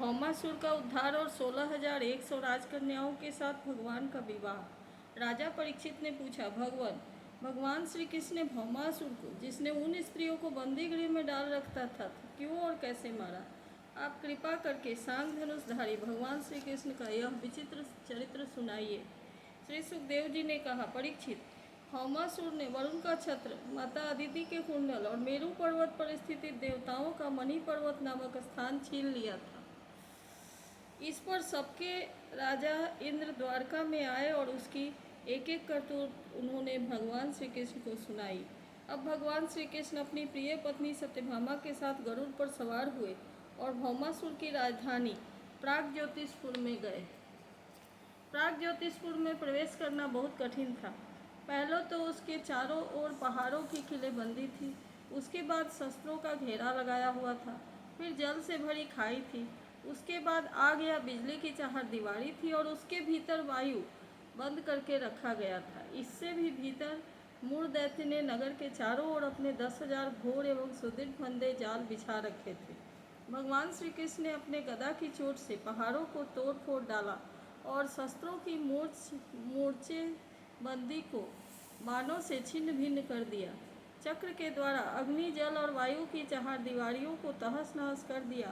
भौमासुर का उद्धार और 16,100 राजकन्याओं के साथ भगवान का विवाह। राजा परीक्षित ने पूछा, भगवान श्री कृष्ण ने भौमासुर को, जिसने उन स्त्रियों को बंदी गृह में डाल रखा था, क्यों और कैसे मारा? आप कृपा करके सांग धनुषधारी भगवान श्री कृष्ण का यह विचित्र चरित्र सुनाइए। श्री सुखदेव जी ने कहा, परीक्षित, भौमासुर ने वरुण का छत्र, माता अदिति के कुंडल और मेरु पर्वत पर स्थित देवताओं का मणि पर्वत नामक स्थान छीन लिया था। इस पर सबके राजा इंद्र द्वारका में आए और उसकी एक एक करतूत उन्होंने भगवान श्री कृष्ण को सुनाई। अब भगवान श्री कृष्ण अपनी प्रिय पत्नी सत्यभामा के साथ गरुड़ पर सवार हुए और भौमासुर की राजधानी प्रागज्योतिषपुर में गए। प्रागज्योतिषपुर में प्रवेश करना बहुत कठिन था। पहले तो उसके चारों ओर पहाड़ों की किलेबंदी थी, उसके बाद शस्त्रों का घेरा लगाया हुआ था, फिर जल से भरी खाई थी, उसके बाद आग या बिजली की चारदीवारी थी और उसके भीतर वायु बंद करके रखा गया था। इससे भी भीतर मूढ़ दैत्य ने नगर के चारों ओर अपने 10,000 घोर एवं सुदृढ़ फंदे जाल बिछा रखे थे। भगवान श्री कृष्ण ने अपने गदा की चोट से पहाड़ों को तोड़ फोड़ डाला और शस्त्रों की मोर्चेबंदी को बाणों से छिन्न भिन्न कर दिया। चक्र के द्वारा अग्नि, जल और वायु की चारदीवारियों को तहस नहस कर दिया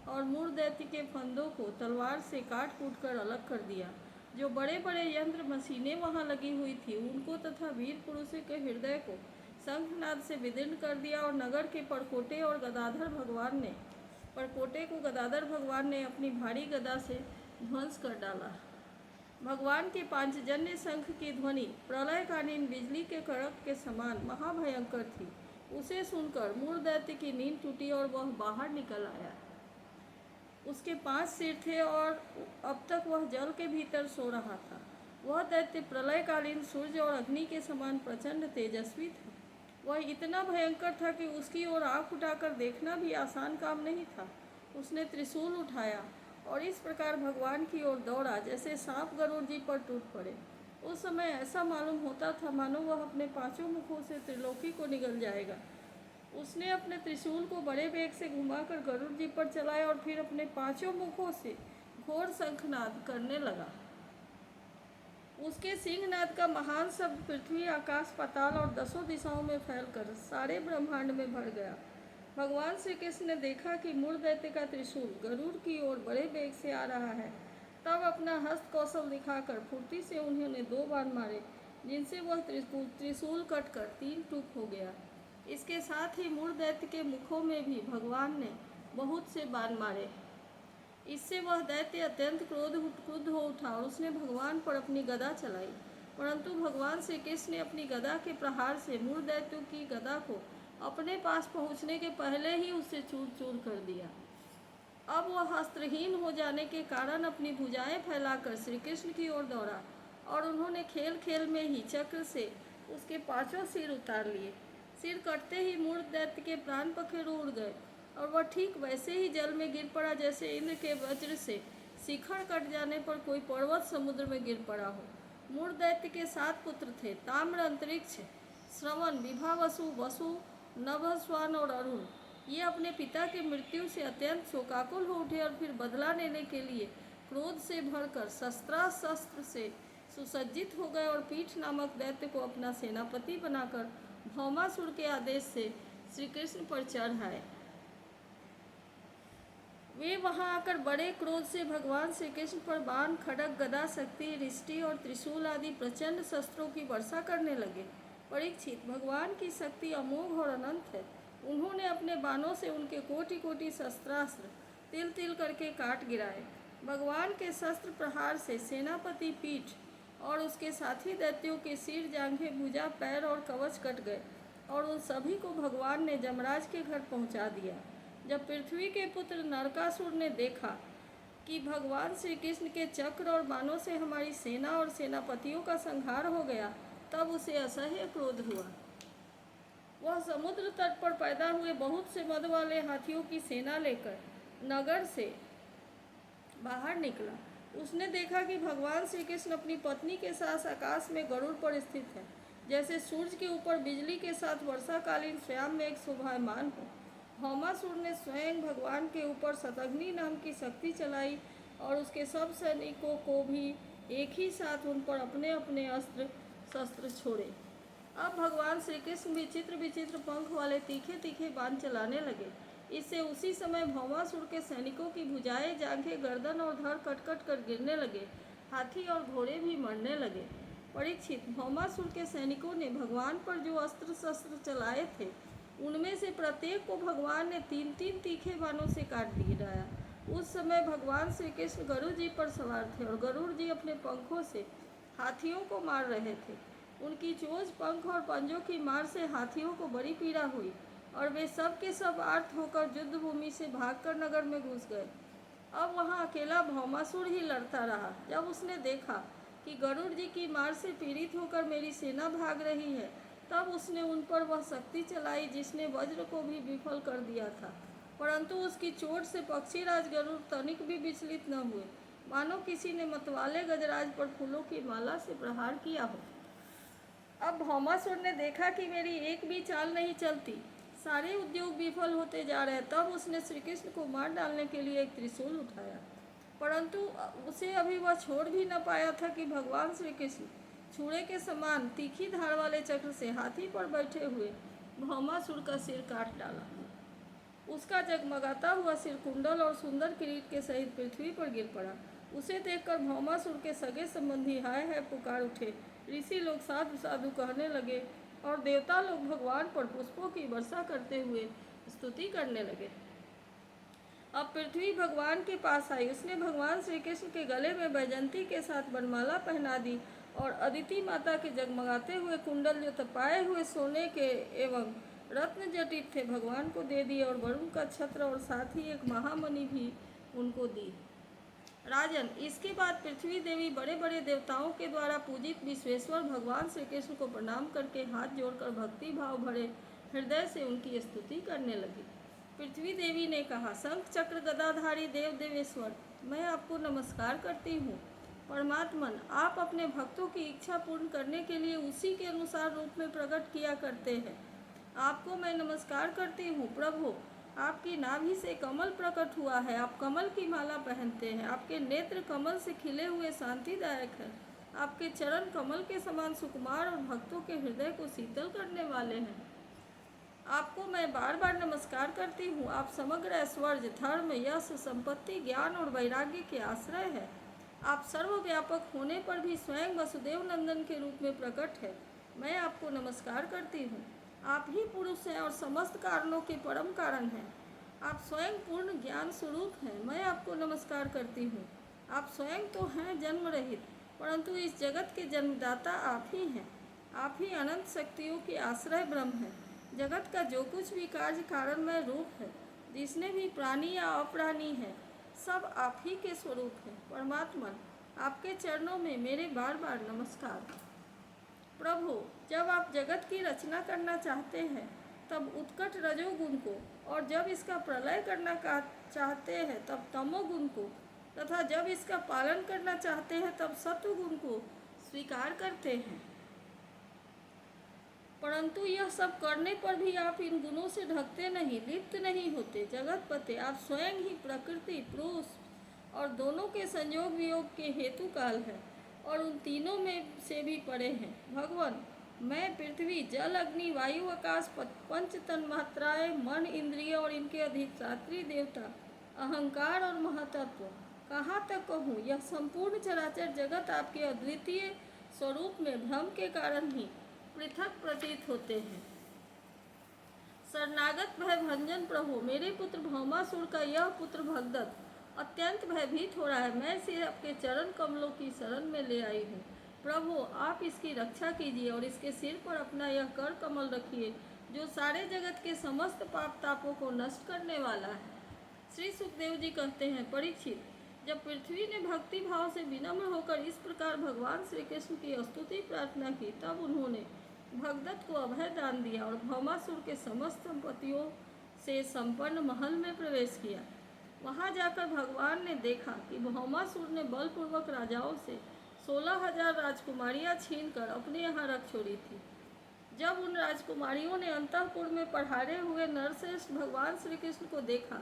और मूढ़ दैत्य के फंदों को तलवार से काट कूट कर अलग कर दिया। जो बड़े बड़े यंत्र मशीनें वहां लगी हुई थी, उनको तथा वीर पुरुषों के हृदय को शंखनाद से विदीर्ण कर दिया और नगर के परकोटे को गदाधर भगवान ने अपनी भारी गदा से ध्वंस कर डाला। भगवान के पांचजन्य शंख की ध्वनि प्रलयकालीन बिजली के कड़क के समान महाभयंकर थी। उसे सुनकर मूढ़ दैत्य की नींद टूटी और वह बाहर निकल आया। उसके 5 सिर थे और अब तक वह जल के भीतर सो रहा था। वह दैत्य प्रलयकालीन सूर्य और अग्नि के समान प्रचंड तेजस्वी था। वह इतना भयंकर था कि उसकी ओर आंख उठाकर देखना भी आसान काम नहीं था। उसने त्रिशूल उठाया और इस प्रकार भगवान की ओर दौड़ा जैसे सांप गरुड़ जी पर टूट पड़े। उस समय ऐसा मालूम होता था मानो वह अपने 5 मुखों से त्रिलोकी को निगल जाएगा। उसने अपने त्रिशूल को बड़े वेग से घुमाकर गरुड़ जी पर चलाया और फिर अपने 5 मुखों से घोर शंखनाद करने लगा। उसके सिंहनाद का महान शब्द पृथ्वी, आकाश, पाताल और 10 दिशाओं में फैलकर सारे ब्रह्मांड में भर गया। भगवान श्री कृष्ण ने देखा कि मूढ़ दैत्य का त्रिशूल गरुड़ की ओर बड़े वेग से आ रहा है। तब अपना हस्त कौशल दिखाकर फुर्ती से उन्होंने 2 बाण मारे, जिनसे वह त्रिशूल कटकर 3 टुक हो गया। इसके साथ ही मूढ़ दैत्य के मुखों में भी भगवान ने बहुत से बाण मारे। इससे वह दैत्य अत्यंत क्रुद्ध हो उठा और उसने भगवान पर अपनी गदा चलाई, परंतु भगवान श्री कृष्ण ने अपनी गदा के प्रहार से मूढ़ दैत्यों की गदा को अपने पास पहुंचने के पहले ही उसे चूर चूर कर दिया। अब वह अस्त्रहीन हो जाने के कारण अपनी भुजाएं फैलाकर श्री कृष्ण की ओर दौड़ा और उन्होंने खेल खेल में ही चक्र से उसके 5 सिर उतार लिए। सिर कटते ही मूढ़ दैत्य के प्राण पखेरु उड़ गए और वह ठीक वैसे ही जल में गिर पड़ा जैसे इंद्र के वज्र से शिखर कट जाने पर कोई पर्वत समुद्र में गिर पड़ा हो। मूढ़ दैत्य के 7 पुत्र थे, ताम्र, अंतरिक्ष, श्रवण, विभावसु, वसु, नभस्वान और अरुण। ये अपने पिता की मृत्यु से अत्यंत शोकाकुल हो उठे और फिर बदला लेने के लिए क्रोध से भरकर शस्त्र से सुसज्जित हो गए और पीठ नामक दैत्य को अपना सेनापति बनाकर भौमासुर के आदेश से श्री कृष्ण पर चढ़ आए। वे वहां आकर बड़े क्रोध से भगवान श्री कृष्ण पर बाण, खड्ग, गदा, शक्ति, रिष्टि और त्रिशूल आदि प्रचंड शस्त्रों की वर्षा करने लगे। परीक्षित, भगवान की शक्ति अमोघ और अनंत है। उन्होंने अपने बाणों से उनके कोटि कोटि शस्त्रास्त्र तिल तिल करके काट गिराए। भगवान के शस्त्र प्रहार से सेनापति पीठ और उसके साथी दैत्यों के सिर, जांघें, भुजा, पैर और कवच कट गए और उन सभी को भगवान ने जमराज के घर पहुंचा दिया। जब पृथ्वी के पुत्र नरकासुर ने देखा कि भगवान श्री कृष्ण के चक्र और बाणों से हमारी सेना और सेनापतियों का संहार हो गया, तब उसे असह्य क्रोध हुआ। वह समुद्र तट पर पैदा हुए बहुत से मद वाले हाथियों की सेना लेकर नगर से बाहर निकला। उसने देखा कि भगवान श्री कृष्ण अपनी पत्नी के साथ आकाश में गरुड़ पर स्थित है, जैसे सूर्य के ऊपर बिजली के साथ वर्षाकालीन श्याम मेघ शोभायमान हो। भौमासुर ने स्वयं भगवान के ऊपर शतघ्नि नाम की शक्ति चलाई और उसके सब सैनिकों को भी एक ही साथ उन पर अपने अपने अस्त्र शस्त्र छोड़े। अब भगवान श्री कृष्ण विचित्र विचित्र पंख वाले तीखे तीखे बाण चलाने लगे। इससे उसी समय भौमासुर के सैनिकों की भुजाएं, जांघें, गर्दन और धड़ कट कर गिरने लगे। हाथी और घोड़े भी मरने लगे। परीक्षित, भौमासुर के सैनिकों ने भगवान पर जो अस्त्र शस्त्र चलाए थे उनमें से प्रत्येक को भगवान ने 3-3 तीखे बाणों से काट गिराया। उस समय भगवान श्री कृष्ण गरुड़ जी पर सवार थे और गरुड़ जी अपने पंखों से हाथियों को मार रहे थे। उनकी चोंच, पंख और पंजों की मार से हाथियों को बड़ी पीड़ा हुई और वे सब के सब आर्त होकर युद्ध भूमि से भागकर नगर में घुस गए। अब वहां अकेला भौमासुर ही लड़ता रहा। जब उसने देखा कि गरुड़ जी की मार से पीड़ित होकर मेरी सेना भाग रही है, तब उसने उन पर वह शक्ति चलाई जिसने वज्र को भी विफल कर दिया था, परंतु उसकी चोट से पक्षीराज गरुड़ तनिक भी विचलित न हुए, मानो किसी ने मतवाले गजराज पर फूलों की माला से प्रहार किया हो। अब भौमासुर ने देखा कि मेरी एक भी चाल नहीं चलती, सारे उद्योग विफल होते जा रहे। तब उसने श्री कृष्ण को मार डालने के लिए एक त्रिशूल उठाया, परंतु उसे अभी वह छोड़ भी न पाया था कि भगवान श्री कृष्ण छुरे के समान तीखी धार वाले चक्र से हाथी पर बैठे हुए भौमासुर का सिर काट डाला। उसका जगमगाता हुआ सिर कुंडल और सुंदर किरीट के सहित पृथ्वी पर गिर पड़ा। उसे देखकर भौमासुर के सगे संबंधी हाय हाय पुकार उठे। ऋषि लोग साधु साधु कहने लगे और देवता लोग भगवान पर पुष्पों की वर्षा करते हुए स्तुति करने लगे। अब पृथ्वी भगवान के पास आई। उसने भगवान श्री कृष्ण के गले में वैजयंती के साथ वनमाला पहना दी और अदिति माता के जगमगाते हुए कुंडल जो तपाए हुए सोने के एवं रत्न जटित थे भगवान को दे दिए और वरुण का छत्र और साथ ही एक महामणि भी उनको दी। राजन, इसके बाद पृथ्वी देवी बड़े बड़े देवताओं के द्वारा पूजित विश्वेश्वर भगवान श्री कृष्ण को प्रणाम करके हाथ जोड़कर भक्ति भाव भरे हृदय से उनकी स्तुति करने लगी। पृथ्वी देवी ने कहा, शंख चक्र गदाधारी देव देवेश्वर, मैं आपको नमस्कार करती हूँ। परमात्मन, आप अपने भक्तों की इच्छा पूर्ण करने के लिए उसी के अनुसार रूप में प्रकट किया करते हैं। आपको मैं नमस्कार करती हूँ। प्रभु, आपकी नाभि से कमल प्रकट हुआ है, आप कमल की माला पहनते हैं, आपके नेत्र कमल से खिले हुए शांतिदायक हैं, आपके चरण कमल के समान सुकुमार और भक्तों के हृदय को शीतल करने वाले हैं। आपको मैं बार बार नमस्कार करती हूँ। आप समग्र ऐश्वर्य, धर्म, यश, संपत्ति, ज्ञान और वैराग्य के आश्रय है। आप सर्वव्यापक होने पर भी स्वयं वसुदेव नंदन के रूप में प्रकट है। मैं आपको नमस्कार करती हूँ। आप ही पुरुष हैं और समस्त कारणों के परम कारण हैं। आप स्वयं पूर्ण ज्ञान स्वरूप हैं। मैं आपको नमस्कार करती हूँ। आप स्वयं तो हैं जन्म रहित, परंतु इस जगत के जन्मदाता आप ही हैं। आप ही अनंत शक्तियों के आश्रय ब्रह्म हैं। जगत का जो कुछ भी कार्य कारणमय रूप है, जिसने भी प्राणी या अप्राणी है, सब आप ही के स्वरूप हैं। परमात्मा, आपके चरणों में मेरे बार बार नमस्कार। प्रभु, जब आप जगत की रचना करना चाहते हैं तब उत्कट रजोगुण को, और जब इसका प्रलय करना चाहते हैं तब तमोगुण को, तथा जब इसका पालन करना चाहते हैं तब सत्वगुण को स्वीकार करते हैं। परंतु यह सब करने पर भी आप इन गुणों से ढकते नहीं, लिप्त नहीं होते। जगतपते, आप स्वयं ही प्रकृति, पुरुष और दोनों के संयोग वियोग के हेतु काल है और उन तीनों में से भी परे हैं। भगवान, मैं पृथ्वी, जल, अग्नि, वायु, आकाश, पंच तन्मात्राएं, मन, इंद्रिय और इनके अधिष्ठात्री देवता, अहंकार और महातत्व, कहाँ तक कहूँ, यह संपूर्ण चराचर जगत आपके अद्वितीय स्वरूप में भ्रम के कारण ही पृथक प्रतीत होते हैं। शरणागत भय भंजन प्रभु, मेरे पुत्र भौमासुर का यह पुत्र भगदत्त अत्यंत भयभीत हो रहा है। मैं इसे आपके चरण कमलों की शरण में ले आई हूँ। प्रभु, आप इसकी रक्षा कीजिए और इसके सिर पर अपना यह कर कमल रखिए जो सारे जगत के समस्त पाप तापों को नष्ट करने वाला है। श्री सुखदेव जी कहते हैं, परीक्षित, जब पृथ्वी ने भक्ति भाव से विनम्र होकर इस प्रकार भगवान श्री कृष्ण की स्तुति प्रार्थना की, तब उन्होंने भगदत्त को अभय दान दिया और भौमासुर के समस्त संपत्तियों से संपन्न महल में प्रवेश किया। वहां जाकर भगवान ने देखा कि भौमासुर ने बलपूर्वक राजाओं से 16,000 राजकुमारियां छीनकर अपने यहाँ रख छोड़ी थी। जब उन राजकुमारियों ने अंतःपुर में पधारे हुए नरश्रेष्ठ भगवान श्री कृष्ण को देखा,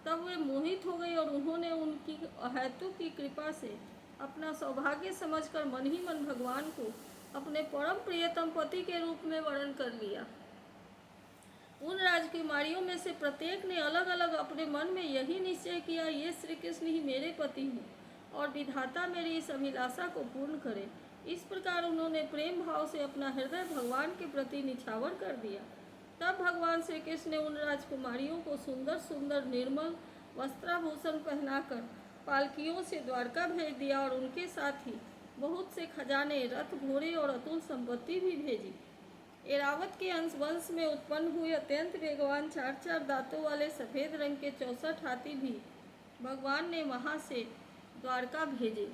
तब वे मोहित हो गई और उन्होंने उनकी अहेतु की कृपा से अपना सौभाग्य समझकर मन ही मन भगवान को अपने परम प्रियतम पति के रूप में वर्ण कर लिया। उन राजकुमारियों में से प्रत्येक ने अलग अलग अपने मन में यही निश्चय किया, ये श्री कृष्ण ही मेरे पति हैं और विधाता मेरी इस अभिलाषा को पूर्ण करे। इस प्रकार उन्होंने प्रेम भाव से अपना हृदय भगवान के प्रति निछावर कर दिया। तब भगवान श्री कृष्ण ने उन राजकुमारियों को सुंदर सुंदर निर्मल वस्त्राभूषण पहनाकर पालकियों से द्वारका भेज दिया और उनके साथ ही बहुत से खजाने, रथ, घोड़े और अतुल संपत्ति भी भेजी। एरावत के अंश वंश में उत्पन्न हुए अत्यंत वेगवान 4-4 दांतों वाले सफ़ेद रंग के 64 हाथी भी भगवान ने वहां से द्वारका भेजे।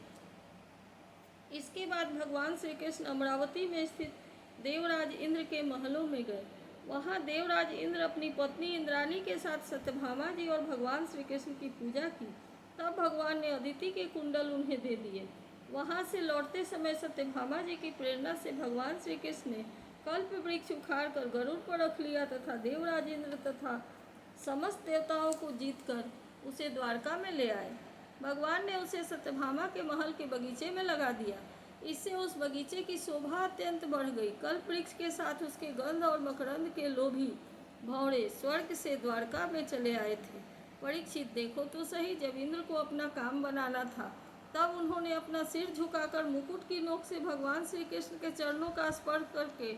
इसके बाद भगवान श्री कृष्ण अमरावती में स्थित देवराज इंद्र के महलों में गए। वहां देवराज इंद्र अपनी पत्नी इंद्राणी के साथ सत्यभामा जी और भगवान श्री कृष्ण की पूजा की। तब भगवान ने अदिति के कुंडल उन्हें दे दिए। वहां से लौटते समय सत्यभामा जी की प्रेरणा से भगवान श्री कृष्ण ने कल्प वृक्ष उखाड़ कर गरुड़ पर रख लिया तथा देवराज इंद्र तथा समस्त देवताओं को जीतकर उसे द्वारका में ले आए। भगवान ने उसे सत्यभामा के महल के बगीचे में लगा दिया। इससे उस बगीचे की शोभा अत्यंत बढ़ गई। कल्प वृक्ष के साथ उसके गंध और मकरंद के लोभी भौरे स्वर्ग से द्वारका में चले आए थे। परीक्षित, देखो तो सही, जब इंद्र को अपना काम बनाना था तब उन्होंने अपना सिर झुकाकर मुकुट की नोक से भगवान श्री कृष्ण के चरणों का स्पर्श करके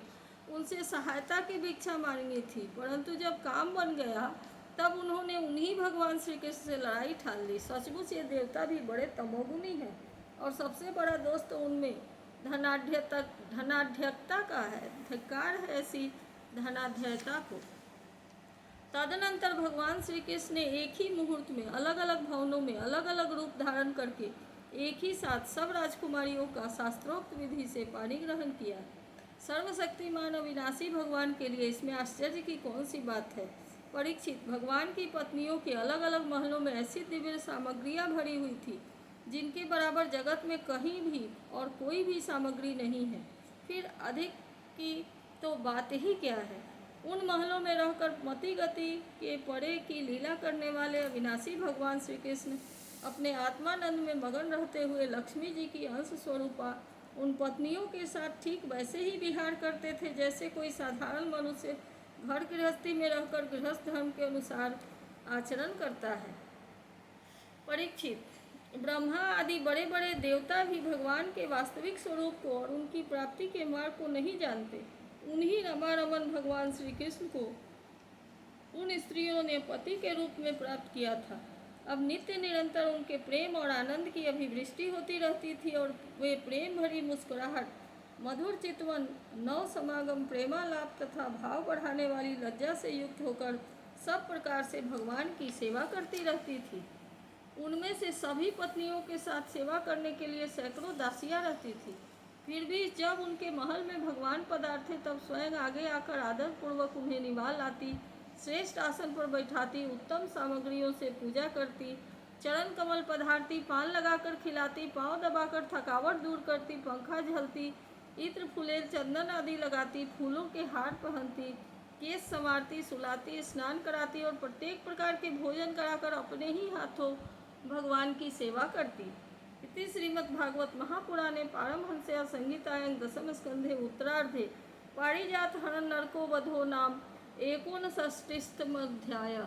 उनसे सहायता की भिक्षा मांगी थी, परंतु जब काम बन गया तब उन्होंने उन्हीं भगवान श्री कृष्ण से लड़ाई ठान ली। सचमुच ये देवता भी बड़े तमोगुणी हैं और सबसे बड़ा दोष तो उनमें धनाढ्यता का है। धिक्कार है ऐसी धनाढ्यता को। तदनंतर भगवान श्री कृष्ण ने एक ही मुहूर्त में अलग अलग भवनों में अलग अलग रूप धारण करके एक ही साथ सब राजकुमारियों का शास्त्रोक्त विधि से पानी ग्रहण किया। सर्वशक्तिमान अविनाशी भगवान के लिए इसमें आश्चर्य की कौन सी बात है। परीक्षित, भगवान की पत्नियों के अलग अलग महलों में ऐसी दिव्य सामग्रियां भरी हुई थी जिनके बराबर जगत में कहीं भी और कोई भी सामग्री नहीं है। फिर अधिक की तो बात ही क्या है। उन महलों में रहकर मति गति के परे की लीला करने वाले अविनाशी भगवान श्री कृष्ण अपने आत्मानंद में मगन रहते हुए लक्ष्मी जी की अंश स्वरूपा उन पत्नियों के साथ ठीक वैसे ही विहार करते थे जैसे कोई साधारण मनुष्य घर गृहस्थी में रहकर गृहस्थ धर्म के अनुसार आचरण करता है। परीक्षित, ब्रह्मा आदि बड़े बड़े देवता भी भगवान के वास्तविक स्वरूप को और उनकी प्राप्ति के मार्ग को नहीं जानते। उन्हीं रमारमन भगवान श्री कृष्ण को उन स्त्रियों ने पति के रूप में प्राप्त किया था। अब नित्य निरंतर उनके प्रेम और आनंद की अभिवृष्टि होती रहती थी और वे प्रेम भरी मुस्कुराहट, मधुर चितवन, नव समागम, प्रेमालाप तथा भाव बढ़ाने वाली लज्जा से युक्त होकर सब प्रकार से भगवान की सेवा करती रहती थी। उनमें से सभी पत्नियों के साथ सेवा करने के लिए सैकड़ों दासियां रहती थी। फिर भी जब उनके महल में भगवान पधारते तब स्वयं आगे आकर आदरपूर्वक उन्हें निवाल लाती, श्रेष्ठ आसन पर बैठाती, उत्तम सामग्रियों से पूजा करती, चरण कमल पधारती, पान लगाकर खिलाती, पांव दबाकर थकावट दूर करती, पंखा झलती, इत्र फुलेल चंदन आदि लगाती, फूलों के हार पहनती, केस संवारती, सुलाती, स्नान कराती और प्रत्येक प्रकार के भोजन कराकर अपने ही हाथों भगवान की सेवा करती। इति श्रीमद्भागवत महापुराणे पारमहंस्यां संहितायां दशम स्कंधे उत्तरार्धे पारिजात हरण नरको वधो नाम 59 अध्यायः।